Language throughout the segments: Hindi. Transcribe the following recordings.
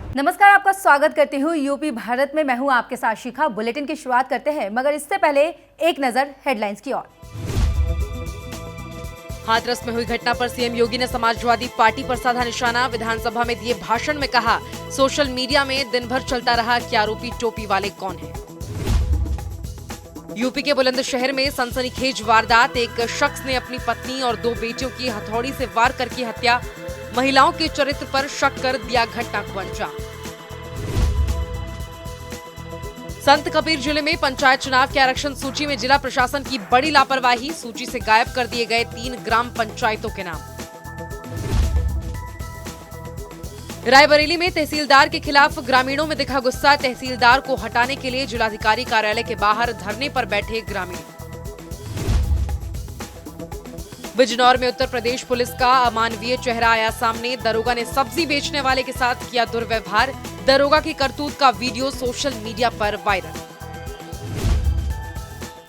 नमस्कार, आपका स्वागत करती हूँ यूपी भारत में। मैं हूँ आपके साथ शिखा। बुलेटिन की शुरुआत करते हैं, मगर इससे पहले एक नजर हेडलाइंस की ओर। हाथरस में हुई घटना पर सीएम योगी ने समाजवादी पार्टी पर साधा निशाना। विधानसभा में दिए भाषण में कहा, सोशल मीडिया में दिन भर चलता रहा कि आरोपी टोपी वाले कौन हैं। यूपी के बुलंदशहर में सनसनीखेज वारदात। एक शख्स ने अपनी पत्नी और 2 बेटियों की हथौड़ी से वार कर की हत्या। महिलाओं के चरित्र पर शक कर दिया घटना को अंजाम। संत कबीर जिले में पंचायत चुनाव के आरक्षण सूची में जिला प्रशासन की बड़ी लापरवाही। सूची से गायब कर दिए गए 3 ग्राम पंचायतों के नाम। रायबरेली में तहसीलदार के खिलाफ ग्रामीणों में दिखा गुस्सा। तहसीलदार को हटाने के लिए जिलाधिकारी कार्यालय के बाहर धरने पर बैठे ग्रामीण। बिजनौर में उत्तर प्रदेश पुलिस का अमानवीय चेहरा आया सामने। दरोगा ने सब्जी बेचने वाले के साथ किया दुर्व्यवहार। दरोगा की करतूत का वीडियो सोशल मीडिया पर वायरल।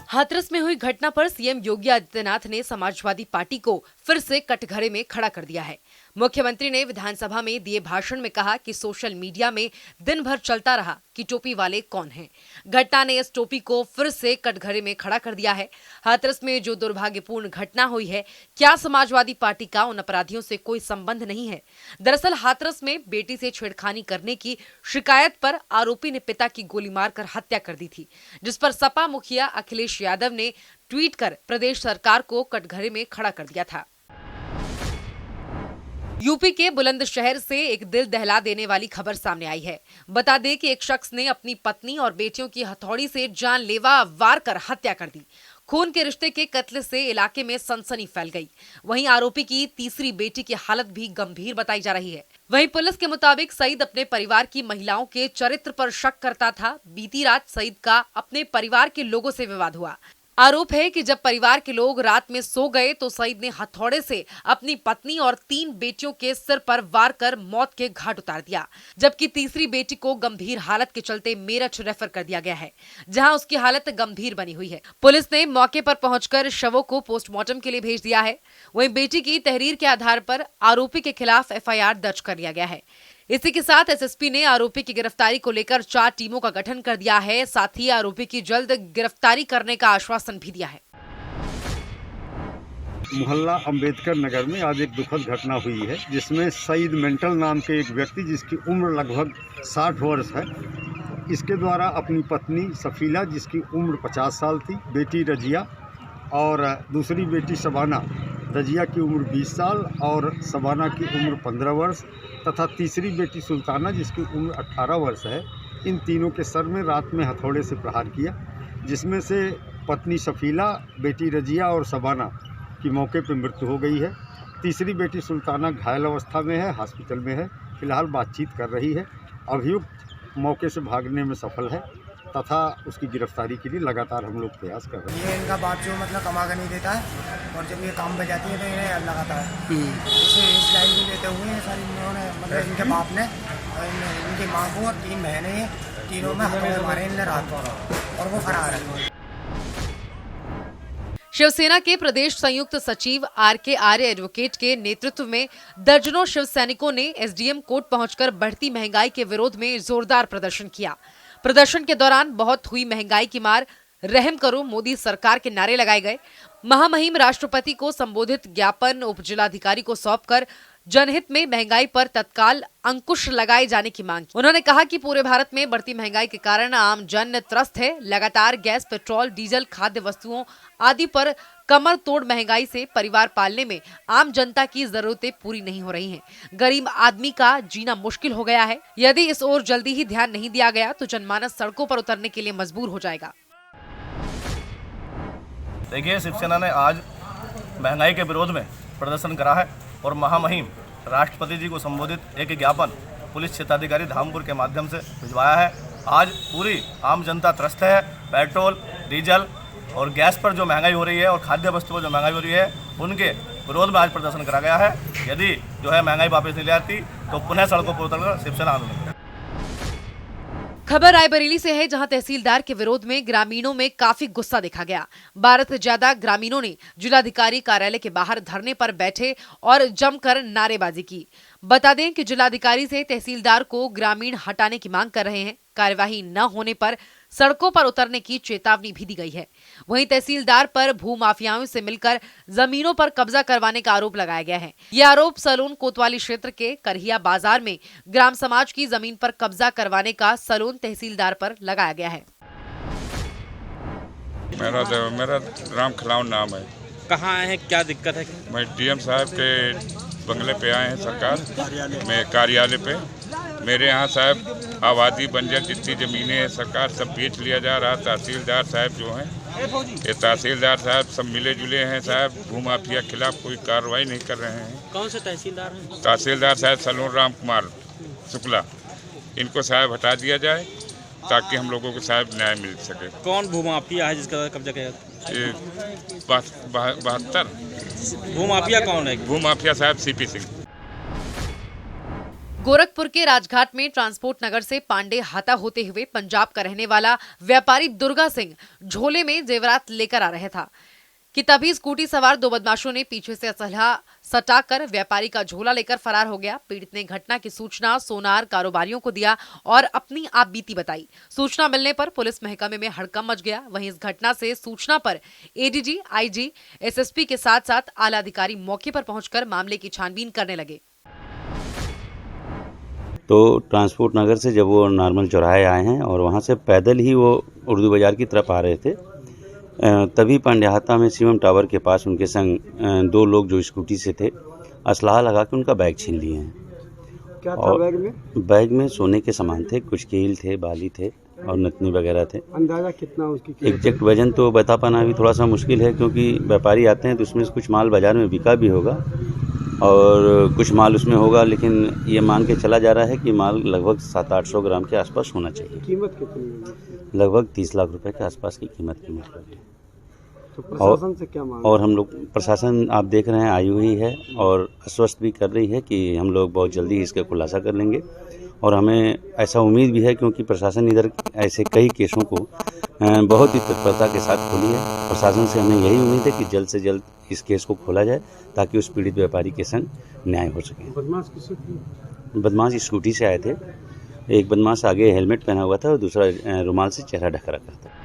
हाथरस में हुई घटना पर सीएम योगी आदित्यनाथ ने समाजवादी पार्टी को फिर से कटघरे में खड़ा कर दिया है। मुख्यमंत्री ने विधानसभा में दिए भाषण में कहा कि सोशल मीडिया में दिन भर चलता रहा कि टोपी वाले कौन हैं। घटना ने इस टोपी को फिर से कटघरे में खड़ा कर दिया है। हाथरस में जो दुर्भाग्यपूर्ण घटना हुई है, क्या समाजवादी पार्टी का उन अपराधियों से कोई संबंध नहीं है? दरअसल हाथरस में बेटी से छेड़खानी करने की शिकायत पर आरोपी ने पिता की गोली मारकर हत्या कर दी थी, जिस पर सपा मुखिया अखिलेश यादव ने ट्वीट कर प्रदेश सरकार को कटघरे में खड़ा कर दिया था। यूपी के बुलंदशहर से एक दिल दहला देने वाली खबर सामने आई है। बता दें कि एक शख्स ने अपनी पत्नी और बेटियों की हथौड़ी से जानलेवा वार कर हत्या कर दी। खून के रिश्ते के कत्ल से इलाके में सनसनी फैल गई। वहीं आरोपी की तीसरी बेटी की हालत भी गंभीर बताई जा रही है। वहीं पुलिस के मुताबिक सईद अपने परिवार की महिलाओं के चरित्र पर शक करता था। बीती रात सईद का अपने परिवार के लोगों से विवाद हुआ। आरोप है कि जब परिवार के लोग रात में सो गए तो सईद ने हथौड़े से अपनी पत्नी और 3 बेटियों के सिर पर वार कर मौत के घाट उतार दिया, जबकि तीसरी बेटी को गंभीर हालत के चलते मेरठ रेफर कर दिया गया है, जहां उसकी हालत गंभीर बनी हुई है। पुलिस ने मौके पर पहुंचकर शवों को पोस्टमार्टम के लिए भेज दिया है। वहीं बेटी की तहरीर के आधार पर आरोपी के खिलाफ एफआईआर दर्ज कर लिया गया है। इसी के साथ एसएसपी ने आरोपी की गिरफ्तारी को लेकर 4 टीमों का गठन कर दिया है। साथ ही आरोपी की जल्द गिरफ्तारी करने का आश्वासन भी दिया है। मोहल्ला अंबेडकर नगर में आज एक दुखद घटना हुई है, जिसमें सईद मेंटल नाम के एक व्यक्ति, जिसकी उम्र लगभग 60 वर्ष है, इसके द्वारा अपनी पत्नी सफीला, जिसकी उम्र 50 साल थी, बेटी रजिया और दूसरी बेटी शबाना, रजिया की उम्र 20 साल और शबाना की उम्र 15 वर्ष तथा तीसरी बेटी सुल्ताना, जिसकी उम्र 18 वर्ष है, इन तीनों के सर में रात में हथौड़े से प्रहार किया, जिसमें से पत्नी सफीला, बेटी रजिया और शबाना की मौके पर मृत्यु हो गई है। तीसरी बेटी सुल्ताना घायल अवस्था में है, हॉस्पिटल में है, फिलहाल बातचीत कर रही है। अभियुक्त मौके से भागने में सफल है तथा उसकी गिरफ्तारी के लिए लगातार हम लोग प्रयास कर रहे हैं। ये इनका बाप जो मतलब कमा कर नहीं देता है, और जब ये काम पे जाती है तो इन्हें लगातार इसे इस लाइन भी देते हुए सारी इन्होंने मतलब इनके बाप ने इनकी माँ को और 3 बहनें हैं, तीनों में हथौड़े मारे इनने रात को, और वो फरार है। शिवसेना के प्रदेश संयुक्त सचिव आरके आर्य एडवोकेट के नेतृत्व में दर्जनों शिव सैनिकों ने एसडीएम कोर्ट पहुंचकर बढ़ती महंगाई के विरोध में जोरदार प्रदर्शन किया। प्रदर्शन के दौरान बहुत हुई महंगाई की मार, रहम करो मोदी सरकार के नारे लगाए गए। महामहिम राष्ट्रपति को संबोधित ज्ञापन उप जिलाधिकारी को सौंपकर जनहित में महंगाई पर तत्काल अंकुश लगाए जाने की मांग की। उन्होंने कहा कि पूरे भारत में बढ़ती महंगाई के कारण आम जन त्रस्त है। लगातार गैस, पेट्रोल, डीजल, खाद्य वस्तुओं आदि पर कमर तोड़ महंगाई से परिवार पालने में आम जनता की जरूरतें पूरी नहीं हो रही हैं। गरीब आदमी का जीना मुश्किल हो गया है। यदि इस ओर जल्दी ही ध्यान नहीं दिया गया तो जनमानस सड़कों पर उतरने के लिए मजबूर हो जाएगा। देखिए, शिवसेना ने आज महंगाई के विरोध में प्रदर्शन करा है और महामहिम राष्ट्रपति जी को संबोधित एक ज्ञापन पुलिस क्षेत्राधिकारी धामपुर के माध्यम से भिजवाया है। आज पूरी आम जनता त्रस्त है। पेट्रोल, डीजल और गैस पर जो महंगाई हो रही है और खाद्य वस्तु पर जो महंगाई हो रही है, उनके विरोध में आज प्रदर्शन करा गया है। यदि जो है महंगाई वापस नहीं ले आती तो पुनः सड़कों पर उतरकर शिवसेना आंदोलन करेगी। खबर रायबरेली से है, जहां तहसीलदार के विरोध में ग्रामीणों में काफी गुस्सा देखा गया। 12 से ज्यादा ग्रामीणों ने जिलाधिकारी कार्यालय के बाहर धरने पर बैठे और जमकर नारेबाजी की। बता दें कि जिलाधिकारी से तहसीलदार को ग्रामीण हटाने की मांग कर रहे हैं। कार्यवाही न होने पर सड़कों पर उतरने की चेतावनी भी दी गई है। वहीं तहसीलदार पर भूमाफियाओं से मिलकर जमीनों पर कब्जा करवाने का आरोप लगाया गया है। यह आरोप सलोन कोतवाली क्षेत्र के करहिया बाजार में ग्राम समाज की जमीन पर कब्जा करवाने का सलोन तहसीलदार पर लगाया गया है। मेरा राम खिलावन नाम है। कहाँ आए हैं, क्या दिक्कत है? मैं डीएम साहब के बंगले पे आए हैं सरकार में कार्यालय पे। मेरे यहाँ साहब आबादी बंजर जितनी ज़मीनें हैं सरकार सब बेच लिया जा रहा। तहसीलदार साहब जो हैं ये तहसीलदार साहब सब मिले जुले हैं साहब, भूमाफिया खिलाफ कोई कार्रवाई नहीं कर रहे हैं। कौन से तहसीलदार हैं? तहसीलदार साहब सलोन राम कुमार शुक्ला, इनको साहब हटा दिया जाए ताकि हम लोगों को साहब न्याय मिल सके। कौन भूमाफिया है जिसका कब्जा किया? 72 भूमाफिया कौन है? भूमाफिया साहब सीपी सिंह। गोरखपुर के राजघाट में ट्रांसपोर्ट नगर से पांडे हाता होते हुए पंजाब का रहने वाला व्यापारी दुर्गा सिंह झोले में जेवरात लेकर आ रहा था कि तभी स्कूटी सवार दो बदमाशों ने पीछे से असलहा सटाकर व्यापारी का झोला लेकर फरार हो गया। पीड़ित ने घटना की सूचना सोनार कारोबारियों को दिया और अपनी आप बीती बताई। सूचना मिलने पर पुलिस महकमे में हड़कंप मच गया। वहीं इस घटना से सूचना पर एडीजी, आईजी, एसएसपी के साथ साथ आला अधिकारी मौके पर पहुंचकर मामले की छानबीन करने लगे। तो ट्रांसपोर्ट नगर से जब वो नॉर्मल चौराहे आए हैं और वहाँ से पैदल ही वो उर्दू बाज़ार की तरफ आ रहे थे, तभी पांड्याहाता में शिवम टावर के पास उनके संग दो लोग जो स्कूटी से थे असलाहा लगा के उनका बैग छीन लिए हैं। क्या था बैग में? बैग में सोने के सामान थे, कुछ कील थे, बाली थे और नथनी वगैरह थे। अंदाजा कितना उसकी? एग्जैक्ट वजन तो बता पाना भी थोड़ा सा मुश्किल है, क्योंकि व्यापारी आते हैं तो उसमें से कुछ माल बाज़ार में बिका भी होगा और कुछ माल उसमें होगा, लेकिन ये मान के चला जा रहा है कि माल लगभग 700-800 ग्राम के आसपास होना चाहिए। कीमत कितनी है? लगभग 30 लाख रुपए के आसपास की कीमत है। तो प्रशासन से क्या मांग? और हम लोग प्रशासन आप देख रहे हैं आई हुई है और आश्वस्त भी कर रही है कि हम लोग बहुत जल्दी इसका खुलासा कर लेंगे और हमें ऐसा उम्मीद भी है, क्योंकि प्रशासन इधर ऐसे कई केसों को बहुत ही तत्परता के साथ खोली है। प्रशासन से हमें यही उम्मीद है कि जल्द से जल्द इस केस को खोला जाए ताकि उस पीड़ित व्यापारी के संग न्याय हो सके। बदमाश किससे थे? बदमाश स्कूटी से आए थे। एक बदमाश आगे हेलमेट पहना हुआ था और दूसरा रुमाल से चेहरा ढक रखा था।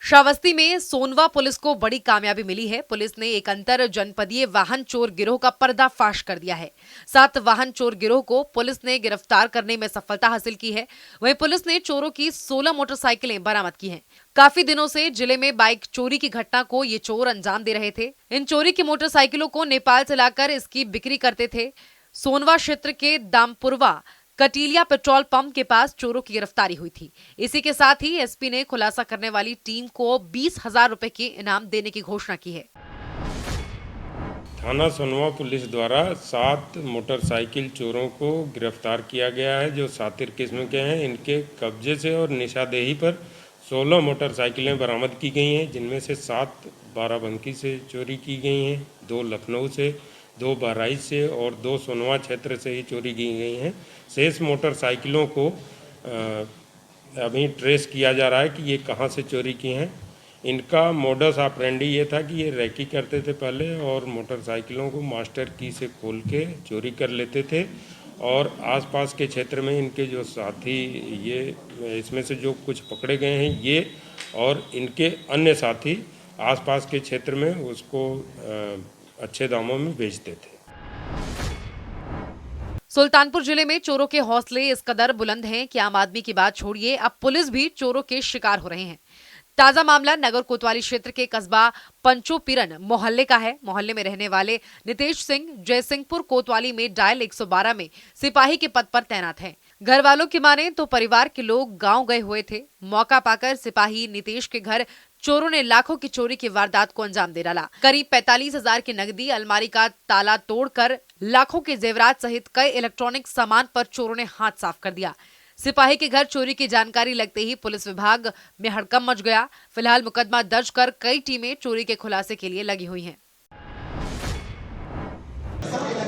श्रावस्ती में सोनवा पुलिस को बड़ी कामयाबी मिली है। पुलिस ने एक अंतर जनपदीय वाहन चोर गिरोह का पर्दाफाश कर दिया है। 7 वाहन चोर गिरोह को पुलिस ने गिरफ्तार करने में सफलता हासिल की है। वहीं पुलिस ने चोरों की 16 मोटरसाइकिलें बरामद की हैं। काफी दिनों से जिले में बाइक चोरी की घटना को ये चोर अंजाम दे रहे थे। इन चोरी की मोटरसाइकिलों को नेपाल से लाकर इसकी बिक्री करते थे। सोनवा क्षेत्र के दामपुरवा कटीलिया पेट्रोल पंप के पास चोरों की गिरफ्तारी हुई थी। इसी के साथ ही एसपी ने खुलासा करने वाली टीम को 20,000 रुपए के इनाम देने की घोषणा की है। थाना सोनवा पुलिस द्वारा 7 मोटरसाइकिल चोरों को गिरफ्तार किया गया है, जो सातिर किस्म के हैं। इनके कब्जे से और निशादेही पर 16 मोटरसाइकिलें बरामद की गई हैं, जिनमें से 7 बाराबंकी से चोरी की गई हैं, 2 लखनऊ से, 2 बहराइच से और 2 सोनवा क्षेत्र से ही चोरी की गई हैं। शेष मोटरसाइकिलों को अभी ट्रेस किया जा रहा है कि ये कहां से चोरी की हैं। इनका मोडस ऑपरेंडी ये था कि ये रैकी करते थे पहले और मोटरसाइकिलों को मास्टर की से खोल के चोरी कर लेते थे और आसपास के क्षेत्र में इनके जो साथी ये इसमें से जो कुछ पकड़े गए हैं ये और इनके अन्य साथी आसपास के क्षेत्र में उसको अच्छे दामों में बेचते थे। सुल्तानपुर जिले में चोरों के हौसले इस कदर बुलंद हैं कि आम आदमी की बात छोड़िए, अब पुलिस भी चोरों के शिकार हो रहे हैं। ताजा मामला नगर कोतवाली क्षेत्र के कस्बा पंचोपीरन मोहल्ले का है। मोहल्ले में रहने वाले नितेश सिंह जयसिंहपुर कोतवाली में डायल 112 में सिपाही के पद पर तैनात हैं। घर वालों की माने तो परिवार के लोग गांव गए हुए थे। मौका पाकर सिपाही नितेश के घर चोरों ने लाखों की चोरी की वारदात को अंजाम दे डाला। करीब 45,000 की नकदी, अलमारी का ताला तोड़कर लाखों के जेवरात सहित कई इलेक्ट्रॉनिक सामान पर चोरों ने हाथ साफ कर दिया। सिपाही के घर चोरी की जानकारी लगते ही पुलिस विभाग में हड़कंप मच गया। फिलहाल मुकदमा दर्ज कर कई टीमें चोरी के खुलासे के लिए लगी हुई हैं।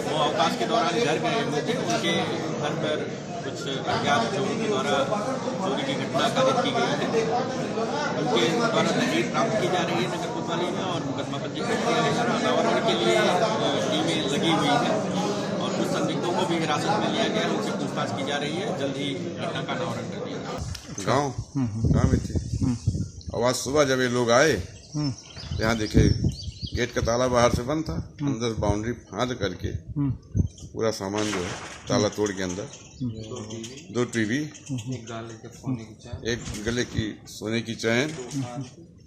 वो अवकाश के दौरान घर गए हुए थे, उनके घर पर कुछ अज्ञात लोगों के द्वारा चोरी की घटना कारित की गई है। उनके द्वारा तहरीर प्राप्त की जा रही है नगर कोतवाली में और मुकदमा पंजीकृत किया गया है। अनावरण के लिए टीमें लगी हुई हैं। भी हिरासत में लिया गया, उनसे पूछताछ की जा रही है। जल्द ही घटना का अनावरण कर दिया जाएगा। गाँव में थे और आज सुबह जब ये लोग आए यहाँ देखे गेट का ताला बाहर से बंद था, अंदर बाउंड्री फांद करके पूरा सामान जो है ताला तोड़ के अंदर 2 टीवी, एक गले की सोने की चैन,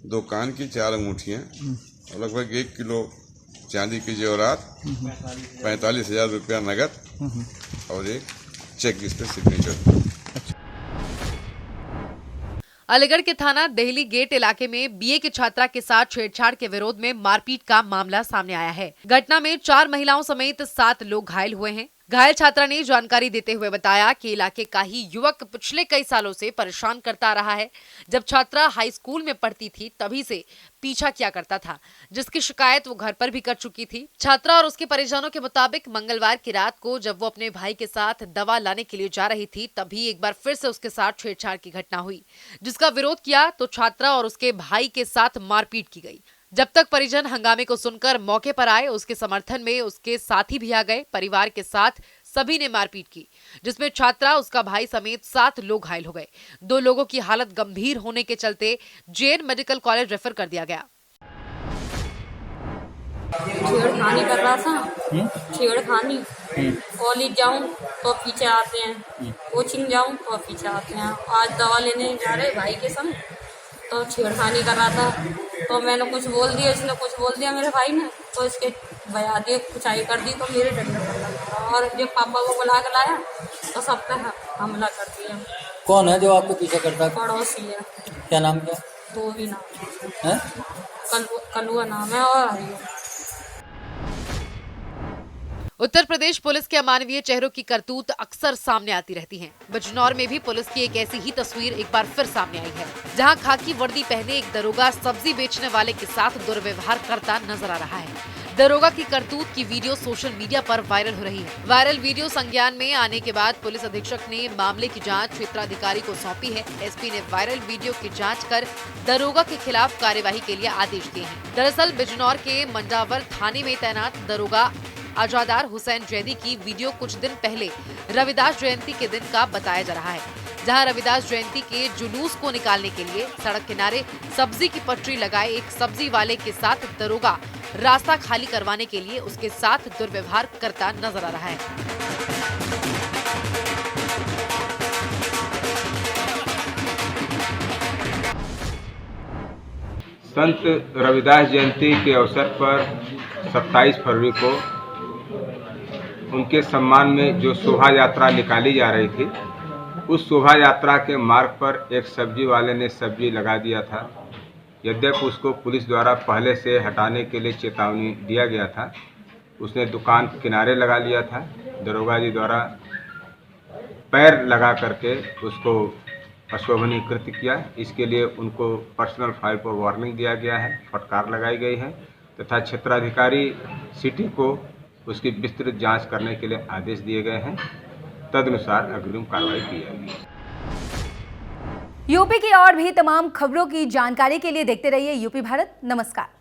2 कान की 4 अंगूठियाँ और लगभग 1 किलो चांदी की जेवरात, 45,000 रुपया नगद और एक चेक जिस पर सिग्नेचर। अलीगढ़ के थाना देहली गेट इलाके में बीए की छात्रा के साथ छेड़छाड़ के विरोध में मारपीट का मामला सामने आया है। घटना में 4 महिलाओं समेत 7 लोग घायल हुए हैं। घायल छात्रा ने जानकारी देते हुए बताया कि इलाके का ही युवक पिछले कई सालों से परेशान करता रहा है। जब छात्रा हाई स्कूल में पढ़ती थी तभी से पीछा किया करता था, जिसकी शिकायत वो घर पर भी कर चुकी थी। छात्रा और उसके परिजनों के मुताबिक मंगलवार की रात को जब वो अपने भाई के साथ दवा लाने के लिए जा रही थी तभी एक बार फिर से उसके साथ छेड़छाड़ की घटना हुई, जिसका विरोध किया तो छात्रा और उसके भाई के साथ मारपीट की गई। जब तक परिजन हंगामे को सुनकर मौके पर आए, उसके समर्थन में उसके साथी भी आ गए। परिवार के साथ सभी ने मारपीट की, जिसमें छात्रा, उसका भाई समेत 7 लोग घायल हो गए। 2 लोगों की हालत गंभीर होने के चलते जेएन मेडिकल कॉलेज रेफर कर दिया गया। छेड़खानी कर रहा था, छेड़खानी। कॉलेज जाऊं तो पीछे आते हैं, कोचिंग जाऊं तो पीछे आते हैं। आज दवा लेने जा रहे भाई के संग तो छेड़खानी कर रहा था, तो मैंने कुछ बोल दिया, इसने कुछ बोल दिया मेरे भाई ने, तो इसके बजा दिए, कुचाई कर दी, तो मेरे डंडे पर लगा। और जब पापा को बुला के लाया तो सब पे हमला कर दिया। कौन है जो आपको पीछे करता है? पड़ोसी है। क्या नाम क्या? धोबी नाम है, कलुआ नाम है और हरिओ। उत्तर प्रदेश पुलिस के अमानवीय चेहरों की करतूत अक्सर सामने आती रहती हैं। बिजनौर में भी पुलिस की एक ऐसी ही तस्वीर एक बार फिर सामने आई है, जहां खाकी वर्दी पहने एक दरोगा सब्जी बेचने वाले के साथ दुर्व्यवहार करता नजर आ रहा है। दरोगा की करतूत की वीडियो सोशल मीडिया पर वायरल हो रही है। वायरल वीडियो संज्ञान में आने के बाद पुलिस अधीक्षक ने मामले की जांच क्षेत्राधिकारी को सौंपी है। एसपी ने वायरल वीडियो की जांच कर दरोगा के खिलाफ कार्यवाही के लिए आदेश दिए हैं। दरअसल बिजनौर के मंडावर थाने में तैनात दरोगा आजादार हुसैन जैदी की वीडियो कुछ दिन पहले रविदास जयंती के दिन का बताया जा रहा है, जहां रविदास जयंती के जुलूस को निकालने के लिए सड़क किनारे सब्जी की पटरी लगाए एक सब्जी वाले के साथ दरोगा रास्ता खाली करवाने के लिए उसके साथ दुर्व्यवहार करता नजर आ रहा है। संत रविदास जयंती के अवसर पर 27 फरवरी को उनके सम्मान में जो शोभा यात्रा निकाली जा रही थी, उस शोभा यात्रा के मार्ग पर एक सब्जी वाले ने सब्जी लगा दिया था। यद्यपि उसको पुलिस द्वारा पहले से हटाने के लिए चेतावनी दिया गया था, उसने दुकान किनारे लगा लिया था। दरोगा जी द्वारा पैर लगा करके उसको अशोभनीय कृत्य किया। इसके लिए उनको पर्सनल फाइल पर वार्निंग दिया गया है, फटकार लगाई गई है तथा क्षेत्राधिकारी सिटी को उसकी विस्तृत जांच करने के लिए आदेश दिए गए हैं। तदनुसार अग्रिम कार्रवाई की जाएगी। यूपी की और भी तमाम खबरों की जानकारी के लिए देखते रहिए यूपी भारत। नमस्कार।